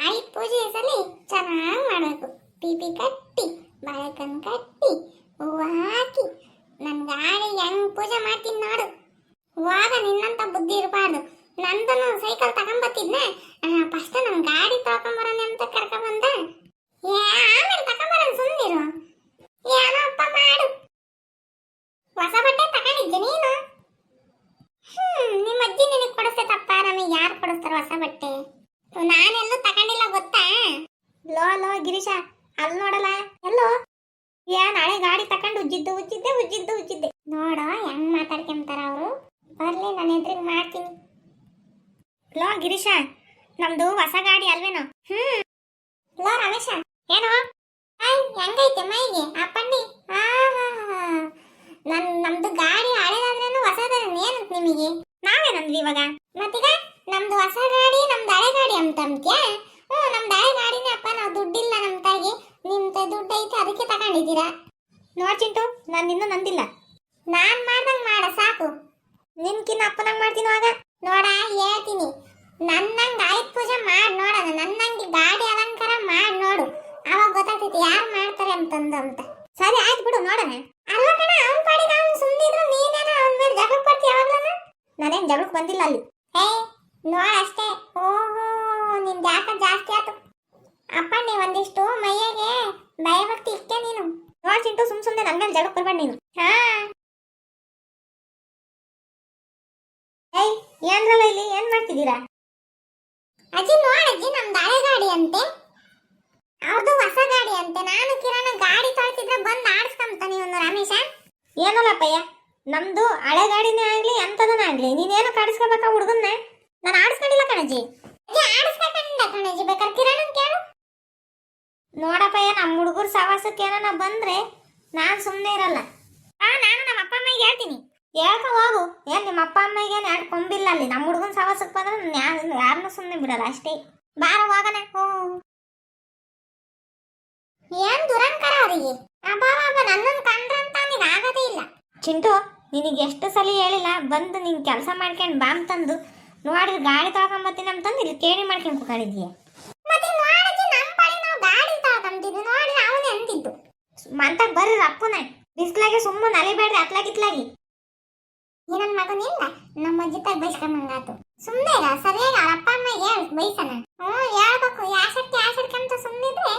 ಆಯುಧ ಪೂಜೆ ಸಲ ಚೆನ್ನಾಗಿ ಮಾಡಬೇಕು. ಪಿಪಿ ಕಟ್ಟಿ ಬಾಳೆಕನ್ ಕಟ್ಟಿ ಹೂವು ಹಾಕಿ ನನ್ ಗಾಡಿ ಹೆಂಗ್ ಪೂಜೆ ಮಾಡ್ತೀನಿ ನೋಡು. ಇವಾಗ ನಿನ್ನಂತ ಬುದ್ಧಿ ಇರಬಾರ್ದು. ನಂದನು ಸೈಕಲ್ ತಗೊಂಬತ್ತಿದ್ನ, ಫಸ್ಟ್ ನನ್ ಗಾಡಿ ತಗೊಂಬರೋಣ ಅಂತ ಕರ್ಕೊಂಬಂದ. ಆಮೇಲೆ ತಗೊಂಬರೋಣ ಸುಮ್ಮನಿರು. ಏನೋ ಅಪ್ಪ ಮಾಡು. ಹೊಸ ಬಟ್ಟೆ ತಗೊಂಡಿದ್ದೆ ನೀನು? ನಿಮ್ಮ ಅಜ್ಜಿ ನಿನಗೆ ಕೊಡಿಸ್ತೈತಪ್ಪ, ನಮಗೆ ಯಾರು ಕೊಡಿಸ್ತಾರ ಹೊಸ ಬಟ್ಟೆ? ನಾನೆಲ್ಲೂ ತಗೊಂಡಿಲ್ಲ ಗೊತ್ತಾ? ಲೋ ಲೋ ಗಿರೀಶ, ಅಲ್ಲಿ ನೋಡಲ್ಲ ಎಲ್ಲೋ ನಾಳೆ ಗಾಡಿ ತಕೊಂಡು ಉಜ್ಜಿದ್ದೆ ನೋಡ ಹೆಂಗ್ ಮಾತಾಡ್ಕೊಂತಾರ ಅವರು. ಬರ್ಲಿ ನಾನು ಎದುರಿಗೆ ಮಾಡ್ತೀನಿ. ಲೋ ಗಿರೀಶ, ನಮ್ದು ಹೊಸ ಗಾಡಿ ಅಲ್ವೇನೋ? ಲೋ ರಮೇಶ, ಏನೋ ಹೆಂಗೈತೆ ಮೈಗೆ ಅಪ್ಪಂಡಿ? ನಮ್ದು ಗಾಡಿ ಹಳೆದಾದ್ರೇನು ಹೊಸದೇನು ನಿಮಗೆ? ನಾವೇನಂದ್ವಿ ಇವಾಗ? ಮತ್ತೀಗ ನಮ್ದು ಹೊಸ ಗಾಡಿ ನಮ್ದು ಹಳೆ ಗಾಡಿ ಅಂತ ಅಂತ್ಯಾ? ನಮ್ದು ಹಳೆ ಗಾಡಿನೇ ಅಪ್ಪ, ನಾವು ದುಡ್ಡಿಲ್ಲ ನಮ್ಮ ತಾಯಿಗೆ, ನಿಮ್ದು ದುಡ್ಡು ಐತೆ ಅದಕ್ಕೆ ತಗೊಂಡಿದ್ದೀರಾ. ನೋಡ್ ಚಿಂಟು, ನಾನು ಇನ್ನೂ ನಂದಿಲ್ಲ. ನಾನ್ ಮಾಡ್ದಂಗ್ ಮಾಡ ಸಾಕು. ನಿನ್ಕಿನ್ನ ಅಪ್ಪನಂಗ್ ಮಾಡ್ತೀನಿ ಆಗ. ನೋಡ ಹೇಳ್ತೀನಿ, ನನ್ನಂಗ್ ಆಯುಧ ಪೂಜೆ ಮಾಡಿ ನೋಡೋಣ, ನನ್ನಂಗೆ ಗಾಡಿ ಅಲಂಕಾರ ಮಾಡಿ ನೋಡು, ಅವಾಗ ಗೊತ್ತಾಗ್ತೈತಿ ಯಾರು ಮಾಡ್ತಾರೆ ಅಂತಂದು ಅಂತ. ಸರಿ ಆಯ್ತು ಬಿಡು, ನೋಡೋಣ. ಅಲ್ಲ ಕಣ, ಅವ್ನ ಪಾಡಿಗೆ ಅವ್ನು ಸುಮ್ಮನಿದ್ರು ನೀನೇನೋ ಅವನ ಮೇಲೆ ಜಗಳಕ್ಕೆ ಬರ್ತೀಯ ಯಾವಾಗ್ಲೂ? ನಾನೇನು ಜಗಳಕ್ಕೆ ಬಂದಿಲ್ಲ ಅಲ್ಲಿ. ನೋಡ ಅಷ್ಟೇ. ಓಹೋ, ನಿನ್ ಜಾಕ ಜಾಸ್ತಿ ಆಯ್ತು ಅಪ್ಪ. ಒಂದಿಷ್ಟು ಮೈಯಾಗೆ ಭಯಭಕ್ತಿ ಇಷ್ಟೇ ನೀನು. ನೋಡ್ ಚಿಂಟು, ಸುಮ್ಮನೆ ನನ್ನ ಮೇಲೆ ಜಗಳಕ್ಕೆ ಬರ್ಬೇಡ ನೀನು. ಏನ್ರಲ್ಲ ಇಲ್ಲಿ ಏನ್ ಮಾಡ್ತಿದ್ದೀರಾ? ಅಜ್ಜಿ ನೋಡಜ್ಜಿ, ನಮ್ದು ಹಳೆ ಗಾಡಿ ಅಂತೆ, ಅವ್ರದ್ದು ಹೊಸ ಗಾಡಿ ಅಂತೆ. ನಾನು ಕಿರಣ ಗಾಡಿ ತೊಳ್ತಿದ್ರೆ ಬಂದು ಆಡಿಸ್ಕೊಂತಾನೆ ಇವನು ರಮೇಶ. ಏನಲ್ಲಪ್ಪಯ್ಯ, ನಮ್ದು ಹಳೆ ಗಾಡಿನೇ ಆಗ್ಲಿ ಎಂತದನ್ನ ಆಗ್ಲಿ ನೀನೇನು ಕಾಡಿಸ್ಕೋಬೇಕ ಹುಡುಗನ್ನ? ನಾನು ಆಡಿಸ್ಕೊಂಡಿಲ್ಲ ಕಣಜ್ಜಿ. ಆಡಿಸ್ಕೊಂಡ ಕಣಜ್ಜಿ, ಬೇಕಾದ್ರೆ ಕಿರಣನ್ ಕೇಳು. ನೋಡಪ್ಪಯ್ಯ, ನಮ್ಮ ಹುಡುಗರು ಸವಾಸಕ್ಕೆ ಏನೋ ಬಂದ್ರೆ ನಾನು ಸುಮ್ಮನೆ ಇರಲ್ಲ. ನಾನು ನಮ್ಮ ಅಪ್ಪ ಅಮ್ಮಗೆ ಹೇಳ್ತೀನಿ. ಹೇಳ್ಕ ಹೋಗು. ಏನ್ ನಿಮ್ಮ ಅಪ್ಪ ಅಮ್ಮಗೆ ಎರಡು ಕೊಂಬಿಲ್ಲ ಅಲ್ಲಿ. ನಮ್ಮ ಹುಡುಗನ ಸವಾಸಕ್ಕೆ ಬಂದ್ರೆ ಯಾರನ್ನೂ ಸುಮ್ಮನೆ ಬಿಡಲ್ಲ ಅಷ್ಟೇ. ಬಾರ ಹೋಗಣ. ಏನ್ ದುರಂಕಾರ ಅವರಿಗೆ. ನನ್ನನ್ನು ಕಂಡ್ರಂತ ಅವನಿಗೆ ಆಗದೇ ಇಲ್ಲ. ಚಿಂಟು, ನಿನಗೆ ಎಷ್ಟು ಸಲ ಹೇಳಿಲ್ಲ ಬಂದು ನೀನು ಕೆಲಸ ಮಾಡ್ಕೊಂಡು ಬಾಂಬ್ ತಂದು ನೋಡಿದ್ರೆ ಗಾಡಿ ತಗೊಂಬತ್ತೀನಿ ಅಂತಂದು ಇಲ್ಲಿ ಕೇಳಿ ಮಾಡ್ಕೊಂಡು ಕೂತ್ಕೊಂಡಿದ್ದೀಯ. ಮತ್ತೆ ನೋಡಿದ್ರೆ ನಮ್ಮ ಬಳಿ ನಾವು ಗಾಡಿ ತಗೊಂತಿದ್ವಿ, ನೋಡಿ ಅವನೇ ಅಂತಿದ್ದು ಮಂತಾಗ ಬರ್ರಿ ಅಪ್ಪನ ಬಿಸ್ಲಾಗೆ ಸುಮ್ಮನೆ ಅಲಿಬೇಡ್ರಿ ಅತ್ಲಾಗಿತ್ಲಾಗಿ. ಏನನ್ ಮಗನಿಲ್ಲ ನಮ್ಮ ಅಜ್ಜಿತಾಗ ಬೈಸ್ಕೊಂಡಂಗಾತು. ಸುಮ್ಮನೆ ಸರಿಯಾಗಿ ಅವ್ರ ಅಪ್ಪ ಅಮ್ಮ ಹೇಳಿ ಬೈಸನ. ಹೇಳ್ಬೇಕು. ಯಾಸಕ್ಕೆ ಅಂತ ಸುಮ್ಮನಿದ್ರೆ